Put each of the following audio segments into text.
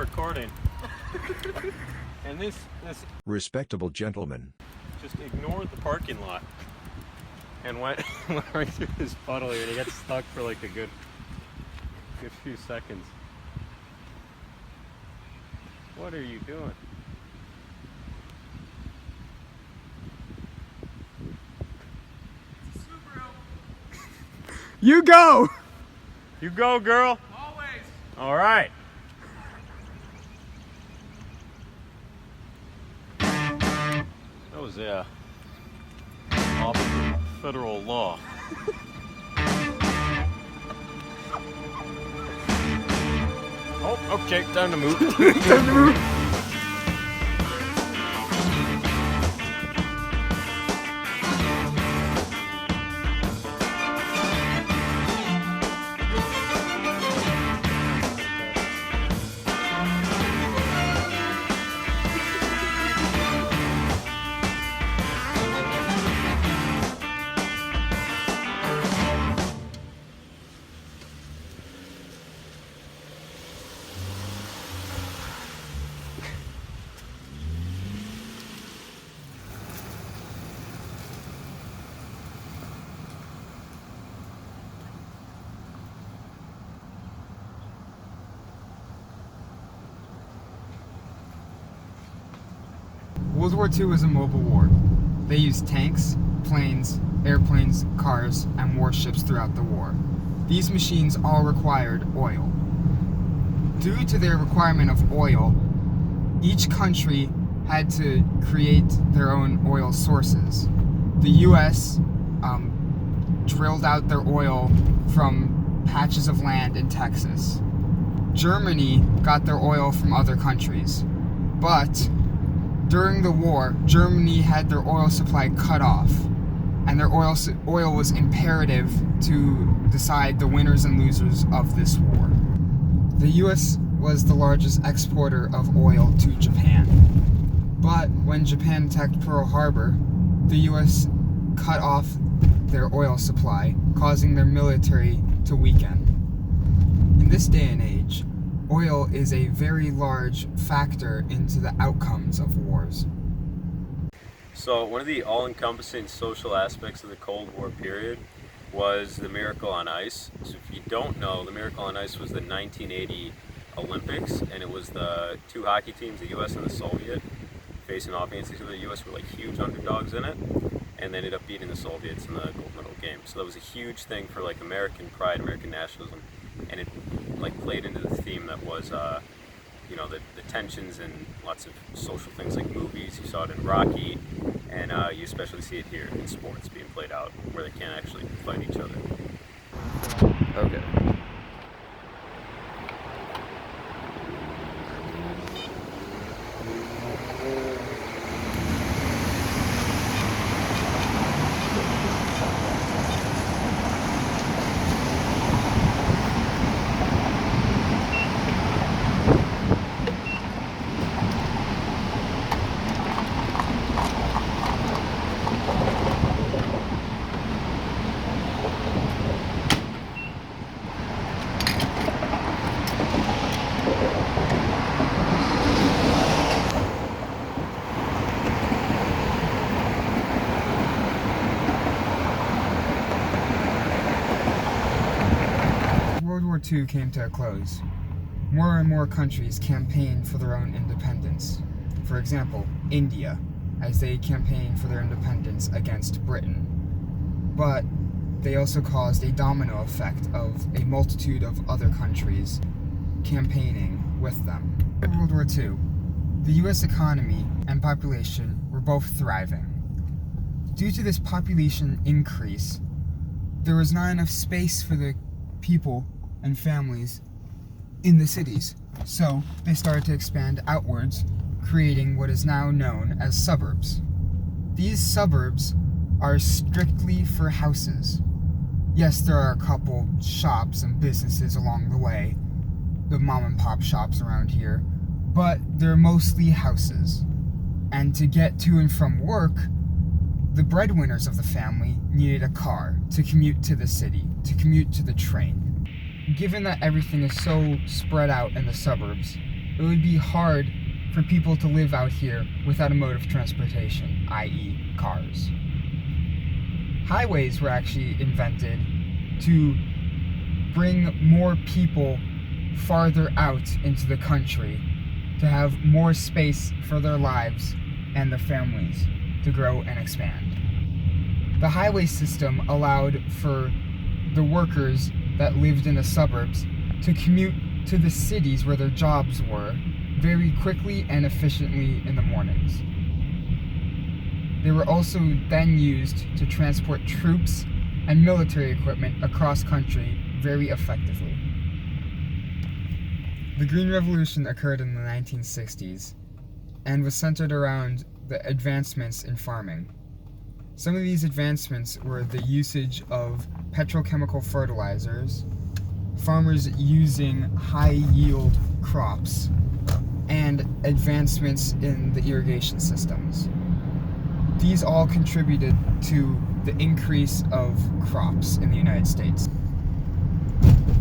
recording. And this respectable gentleman just ignored the parking lot and went right through this puddle here. They got stuck for like a good few seconds. What are you doing? You go! You go, girl. Always. All right. That was off of federal law. Oh, okay, time to move. Time to move. World War II was a mobile war. They used tanks, planes, airplanes, cars, and warships throughout the war. These machines all required oil. Due to their requirement of oil, each country had to create their own oil sources. The US drilled out their oil from patches of land in Texas. Germany got their oil from other countries, but during the war, Germany had their oil supply cut off, and their oil was imperative to decide the winners and losers of this war. The US was the largest exporter of oil to Japan, but when Japan attacked Pearl Harbor, the US cut off their oil supply, causing their military to weaken. In this day and age, oil is a very large factor into the outcomes of wars. So one of the all-encompassing social aspects of the Cold War period was the Miracle on Ice. So if you don't know, the Miracle on Ice was the 1980 Olympics, and it was the two hockey teams, the US and the Soviet, facing off against each other. The US were like huge underdogs in it, and they ended up beating the Soviets in the gold medal game. So that was a huge thing for like American pride, American nationalism, and it like played into the theme that was the tensions and lots of social things like movies. You saw it in Rocky, and you especially see it here in sports being played out where they can't actually fight each other. okay. World War II came to a close. More and more countries campaigned for their own independence. For example, India, as they campaigned for their independence against Britain. But they also caused a domino effect of a multitude of other countries campaigning with them. In World War II, the US economy and population were both thriving. Due to this population increase, there was not enough space for the people and families in the cities. So they started to expand outwards, creating what is now known as suburbs. These suburbs are strictly for houses. Yes, there are a couple shops and businesses along the way, the mom and pop shops around here, but they're mostly houses. And to get to and from work, the breadwinners of the family needed a car to commute to the city, to commute to the train. Given that everything is so spread out in the suburbs, it would be hard for people to live out here without a mode of transportation, i.e. cars. Highways were actually invented to bring more people farther out into the country to have more space for their lives and their families to grow and expand. The highway system allowed for the workers that lived in the suburbs to commute to the cities where their jobs were very quickly and efficiently in the mornings. They were also then used to transport troops and military equipment across country very effectively. The Green Revolution occurred in the 1960s and was centered around the advancements in farming. Some of these advancements were the usage of petrochemical fertilizers, farmers using high-yield crops, and advancements in the irrigation systems. These all contributed to the increase of crops in the United States.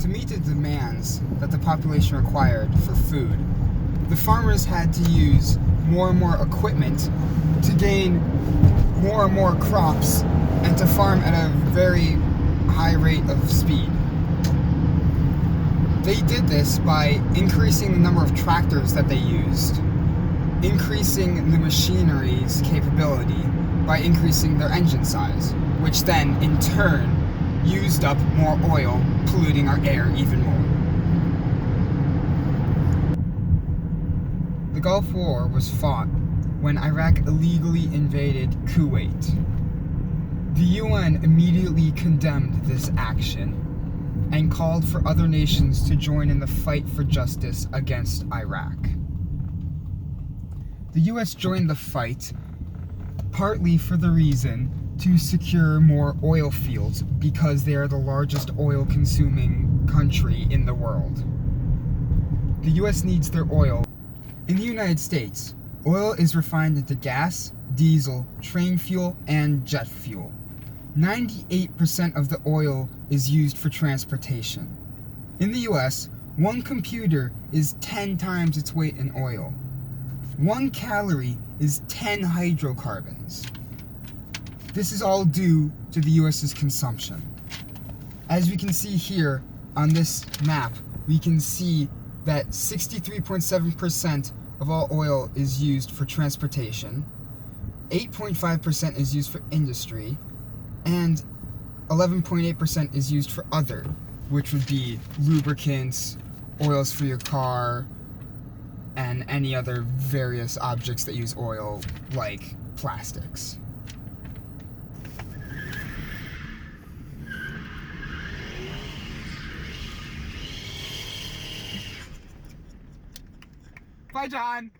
To meet the demands that the population required for food, the farmers had to use more and more equipment to gain more and more crops and to farm at a very high rate of speed. They did this by increasing the number of tractors that they used, increasing the machinery's capability by increasing their engine size, which then, in turn, used up more oil, polluting our air even more. The Gulf War was fought when Iraq illegally invaded Kuwait. The UN immediately condemned this action and called for other nations to join in the fight for justice against Iraq. The US joined the fight partly for the reason to secure more oil fields because they are the largest oil-consuming country in the world. The US needs their oil. In the United States, oil is refined into gas, diesel, train fuel, and jet fuel. 98% of the oil is used for transportation. In the US, one computer is 10 times its weight in oil. 1 calorie is 10 hydrocarbons. This is all due to the US's consumption. As we can see here on this map, we can see that 63.7% of all oil is used for transportation, 8.5% is used for industry, and 11.8% is used for other, which would be lubricants, oils for your car, and any other various objects that use oil, like plastics. Bye, John!